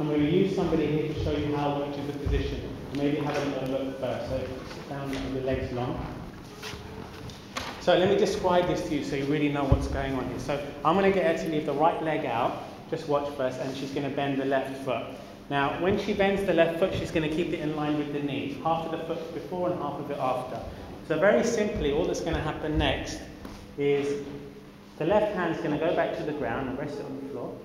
I'm going to use somebody here to show you how much is the position. Maybe have a little look first. So sit down with your legs long. So let me describe this to you so you really know what's going on here. So I'm going to get her to leave the right leg out. Just watch first, and she's going to bend the left foot. Now, when she bends the left foot, she's going to keep it in line with the knee. Half of the foot before and half of it after. So very simply, all that's going to happen next is the left hand is going to go back to the ground and rest it on the floor,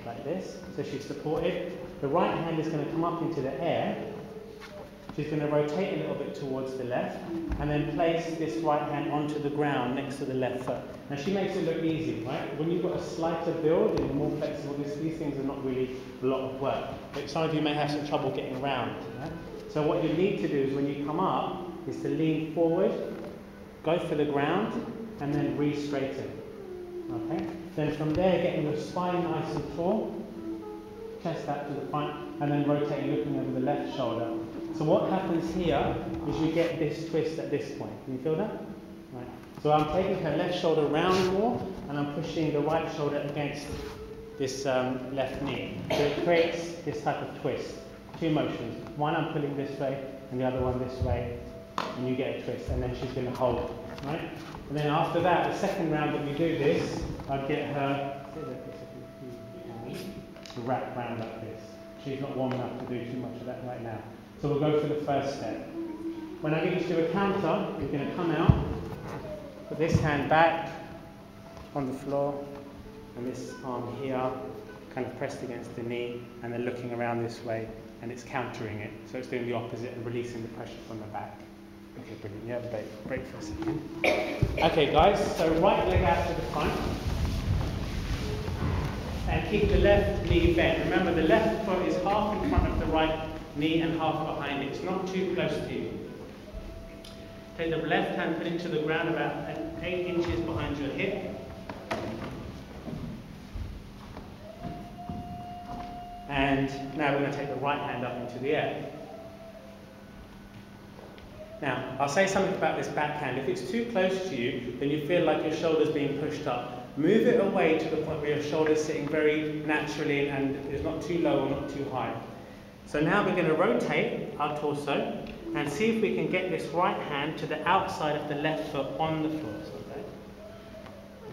like this. So she's supported. The right hand is going to come up into the air. She's going to rotate a little bit towards the left and then place this right hand onto the ground next to the left foot. Now she makes it look easy, right? When you've got a slighter build and you're more flexible, these things are not really a lot of work. But some of you may have some trouble getting around. Right? So what you need to do is when you come up is to lean forward, go for the ground and then re-straighten. Okay? Then from there, getting your spine nice and tall, chest out to the front, and then rotating, looking over the left shoulder. So what happens here is you get this twist at this point. Can you feel that? Right. So I'm taking her left shoulder round more, and I'm pushing the right shoulder against this left knee. So it creates this type of twist. Two motions. One I'm pulling this way, and the other one this way, and you get a twist, and then she's going to hold. Right? And then after that, the second round that we do this, I'd get her to wrap round like this. She's not warm enough to do too much of that right now. So we'll go for the first step. When I get you to do a counter, you're going to come out, put this hand back on the floor, and this arm here, kind of pressed against the knee, and then looking around this way, and it's countering it. So it's doing the opposite and releasing the pressure from the back. Okay, brilliant. Yeah, break for a second. Okay, guys, so right leg out to the front. And keep the left knee bent. Remember, the left foot is half in front of the right knee and half behind it. It's not too close to you. Take the left hand, put it to the ground about 8 inches behind your hip. And now we're going to take the right hand up into the air. Now, I'll say something about this backhand. If it's too close to you, then you feel like your shoulder's being pushed up. Move it away to the point where your shoulder's sitting very naturally and is not too low or not too high. So now we're going to rotate our torso and see if we can get this right hand to the outside of the left foot on the floor.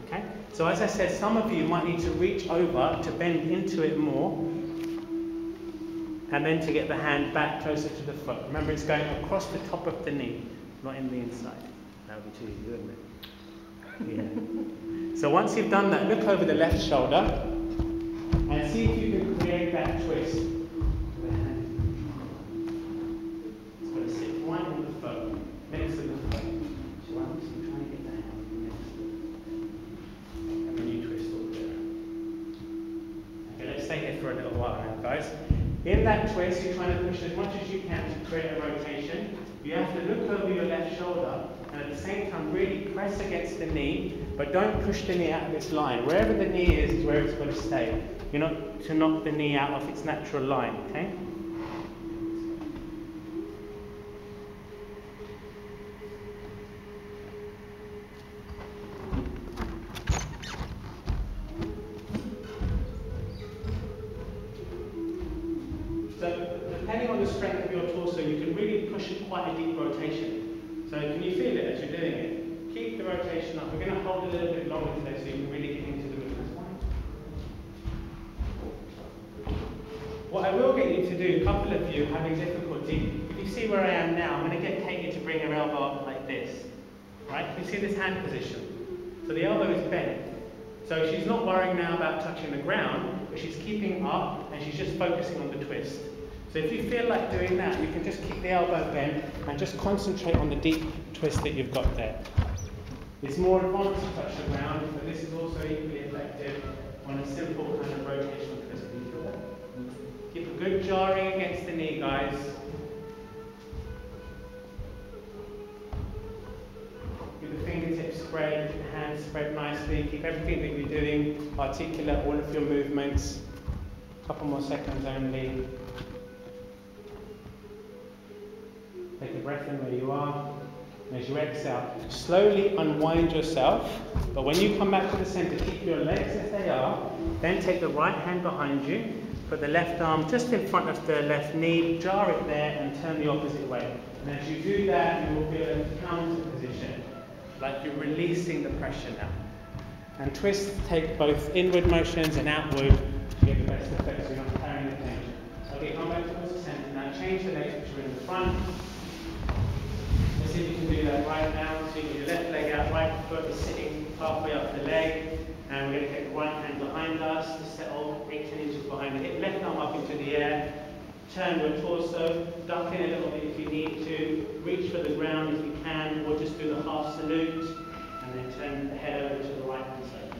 Okay? So as I said, some of you might need to reach over to bend into it more and then to get the hand back closer to the foot. Remember, it's going across the top of the knee, not in the inside. That would be too easy, wouldn't it? Yeah. So once you've done that, look over the left shoulder and see if you can create that twist. The hand. It's got to sit right on the foot, next to the foot. So I'm just trying to get the hand next to it. And then you twist all there. Okay, let's stay here for a little while now, guys. In that twist, you're trying to push as much as you can to create a rotation. You have to look over your left shoulder and at the same time really press against the knee, but don't push the knee out of its line. Wherever the knee is where it's going to stay. You're not to knock the knee out of its natural line, okay? So depending on the strength of your torso, you can really push it quite a deep rotation. So can you feel it as you're doing it? Keep the rotation up. We're going to hold a little bit longer today so you can really get into the movement. What I will get you to do, a couple of you having difficulty, if you see where I am now, I'm going to get Katie to bring her elbow up like this. Right? You see this hand position? So the elbow is bent. So she's not worrying now about touching the ground, but she's keeping up and she's just focusing on the twist. So if you feel like doing that, you can just keep the elbow bent and just concentrate on the deep twist that you've got there. It's more advanced to touch the ground, but this is also equally effective on a simple kind of rotational twist. Keep a good jarring against the knee, guys. Keep the fingertips spread, keep the hands spread nicely, keep everything that you're doing articulate, all of your movements. A couple more seconds only. Take a breath in where you are. And as you exhale, slowly unwind yourself. But when you come back to the center, keep your legs as they are. Then take the right hand behind you. Put the left arm just in front of the left knee, jar it there and turn the opposite way. And as you do that, you will feel a counter position, like you're releasing the pressure now. And twist, take both inward motions and outward to get the best effect so you're not carrying the tension. Okay, come back towards the center. Now change the legs which are in the front. Let's see if you can do that right now. So you get your left leg out, right foot is sitting halfway up the leg. And we're going to get the right hand behind us to settle 18 inches behind the hip. Left arm up into the air. Turn your torso, duck in a little bit if you need to. Reach for the ground if you can, or just do the half salute. And then turn the head over to the right hand side.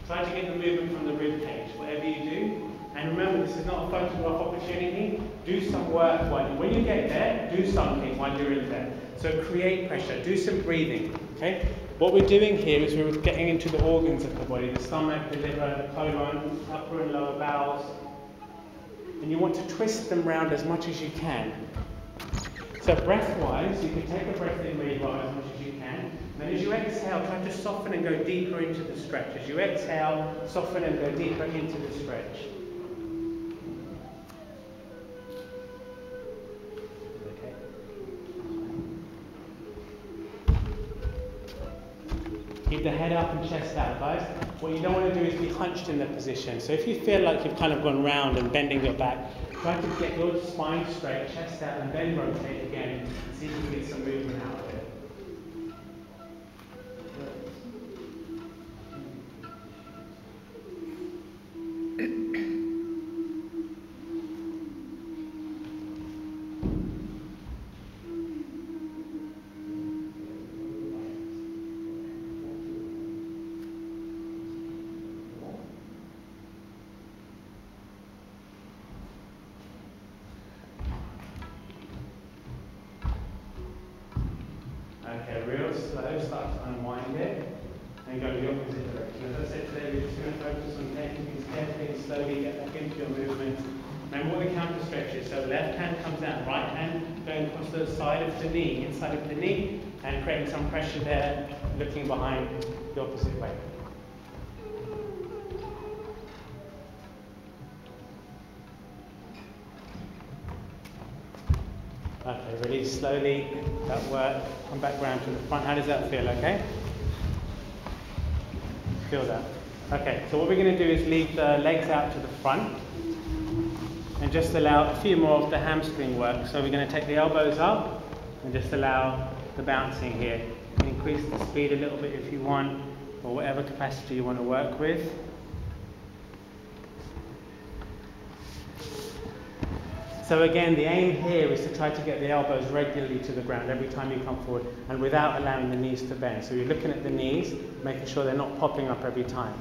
Try to get the movement from the rib cage, whatever you do. And remember, this is not a photograph opportunity. Do some work when you get there, do something while you're in there. So create pressure, do some breathing, okay? What we're doing here is we're getting into the organs of the body, the stomach, the liver, the colon, upper and lower bowels. And you want to twist them round as much as you can. So breath-wise, you can take a breath in where you are as much as you can. And as you exhale, try to soften and go deeper into the stretch. As you exhale, soften and go deeper into the stretch. Keep the head up and chest out, guys. What you don't want to do is be hunched in the position. So if you feel like you've kind of gone round and bending your back, try to get your spine straight, chest out, and then rotate again. And see if you can get some movement out of it. Okay, real slow, start to unwind it and go the opposite direction. As I said today, we're just going to focus on taking things carefully and slowly, get back into your movement. Remember what the counter stretch is. So left hand comes down, right hand going across the side of the knee, inside of the knee, and creating some pressure there, looking behind the opposite way. Okay, release slowly, that work, come back round to the front. How does that feel, okay? Feel that? Okay, so what we're going to do is leave the legs out to the front and just allow a few more of the hamstring work. So we're going to take the elbows up and just allow the bouncing here. You can increase the speed a little bit if you want, or whatever capacity you want to work with. So again, the aim here is to try to get the elbows regularly to the ground every time you come forward and without allowing the knees to bend. So you're looking at the knees, making sure they're not popping up every time.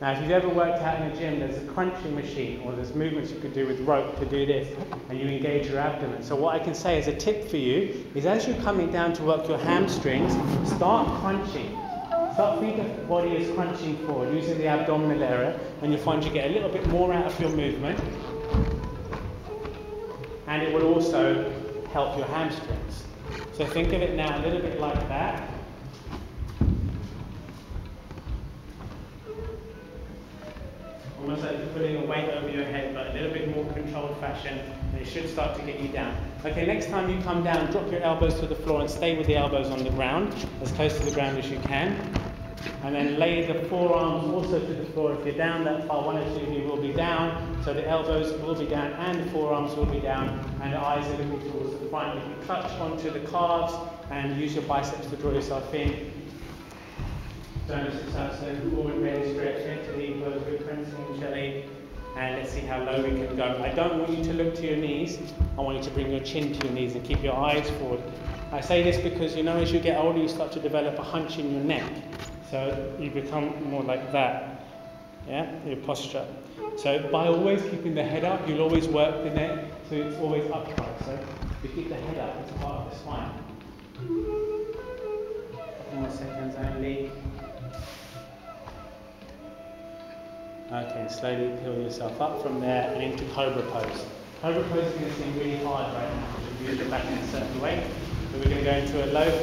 Now, if you've ever worked out in a gym, there's a crunching machine or there's movements you could do with rope to do this, and you engage your abdomen. So what I can say as a tip for you is as you're coming down to work your hamstrings, start crunching. Start feeling the body is crunching forward, using the abdominal area, and you'll find you get a little bit more out of your movement. And it will also help your hamstrings. So think of it now a little bit like that. Almost like you're putting a weight over your head, but a little bit more controlled fashion, and it should start to get you down. Okay, next time you come down, drop your elbows to the floor and stay with the elbows on the ground, as close to the ground as you can. And then lay the forearms also to the floor. If you're down that far, one or two of you will be down, so the elbows will be down and the forearms will be down, and the eyes are looking towards the front. You can clutch onto the calves and use your biceps to draw yourself in. Dhanasana, forward bend, stretch, head to knee, close grip, cleansing jelly. And let's see how low we can go. I don't want you to look to your knees. I want you to bring your chin to your knees and keep your eyes forward. I say this because, you know, as you get older, you start to develop a hunch in your neck. So you become more like that, yeah, your posture. So by always keeping the head up, you'll always work the neck, so it's always upright. So if you keep the head up, it's part of the spine. Couple more seconds only. Okay, and slowly peel yourself up from there and into Cobra pose. Cobra pose is going to seem really hard right now because you've used your back in a certain way. So we're going to go into a low pose.